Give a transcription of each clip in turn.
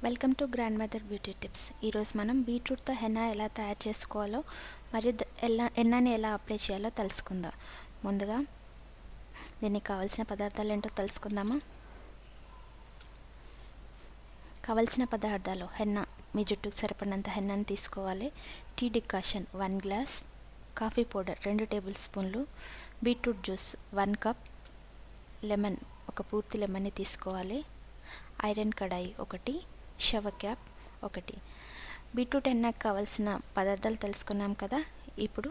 Welcome to grand mother beauty tips. ఈరోజు మనం బీట్రూట్తో henna ఎలా తయారు చేసుకోవాలో మరియు హెన్నాని ఎలా అప్లై చేయాలో తెలుసుకుందాం. ముందుగా దీనికి కావాల్సిన పదార్థాలు ఏంటో తెలుసుకుందామా. కావాల్సిన పదార్థాలు: హెన్నా, మీ జుట్టుకు సరిపడినంత హెన్నాని తీసుకోవాలి. Tea decoction 1 glass, coffee powder 2 table స్పూన్లు, బీట్రూట్ జ్యూస్ 1 కప్, లెమన్ ఒక పూర్తి లెమన్ని తీసుకోవాలి, iron kadai 1, shower cap 1. Beetroot హెన్నాకు కావాల్సిన పదార్థాలు తెలుసుకున్నాం కదా. ఇప్పుడు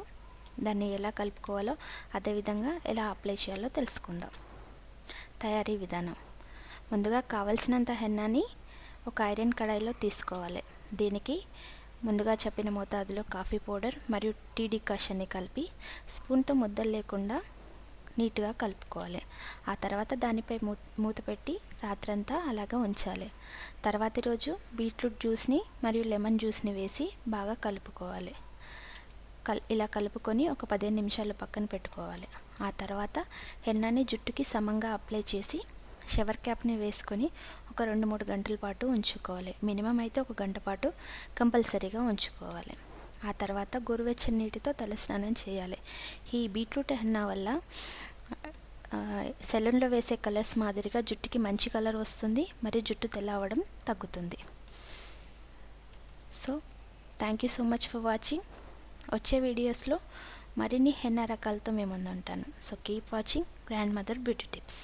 దాన్ని ఎలా కలుపుకోవాలో, అదేవిధంగా ఎలా అప్లై చేయాలో తెలుసుకుందాం. తయారీ విధానం: ముందుగా కావలసినంత హెన్నాని ఒక ఐరన్ కడాయిలో తీసుకోవాలి. దీనికి ముందుగా చెప్పిన మోతాదులో కాఫీ పౌడర్ మరియు టీ డికాషన్ని కలిపి స్పూన్తో ముద్దలు లేకుండా నీట్గా కలుపుకోవాలి. ఆ తర్వాత దానిపై మూత పెట్టి రాత్రంతా అలాగా ఉంచాలి. తర్వాతి రోజు బీట్రూట్ జ్యూస్ని మరియు లెమన్ జ్యూస్ని వేసి బాగా కలుపుకోవాలి. ఇలా కలుపుకొని ఒక 15 నిమిషాలు పక్కన పెట్టుకోవాలి. ఆ తర్వాత హెన్నాని జుట్టుకి సమంగా అప్లై చేసి షవర్ క్యాప్ని వేసుకొని ఒక 2-3 గంటల పాటు ఉంచుకోవాలి. మినిమం అయితే 1 గంట పాటు కంపల్సరీగా ఉంచుకోవాలి. ఆ తర్వాత గోరువెచ్చని నీటితో తలస్నానం చేయాలి. ఈ బీట్రూట్ హెన్నా వల్ల సెలూన్లో వేసే కలర్స్ మాదిరిగా జుట్టుకి మంచి కలర్ వస్తుంది మరియు జుట్టు తెల్ల అవ్వడం తగ్గుతుంది. So thank you so much for watching. వచ్చే వీడియోస్లో మరిన్ని హెన్నా రకాలతో మేము ముందు ఉంటాను. So keep watching grand mother beauty tips.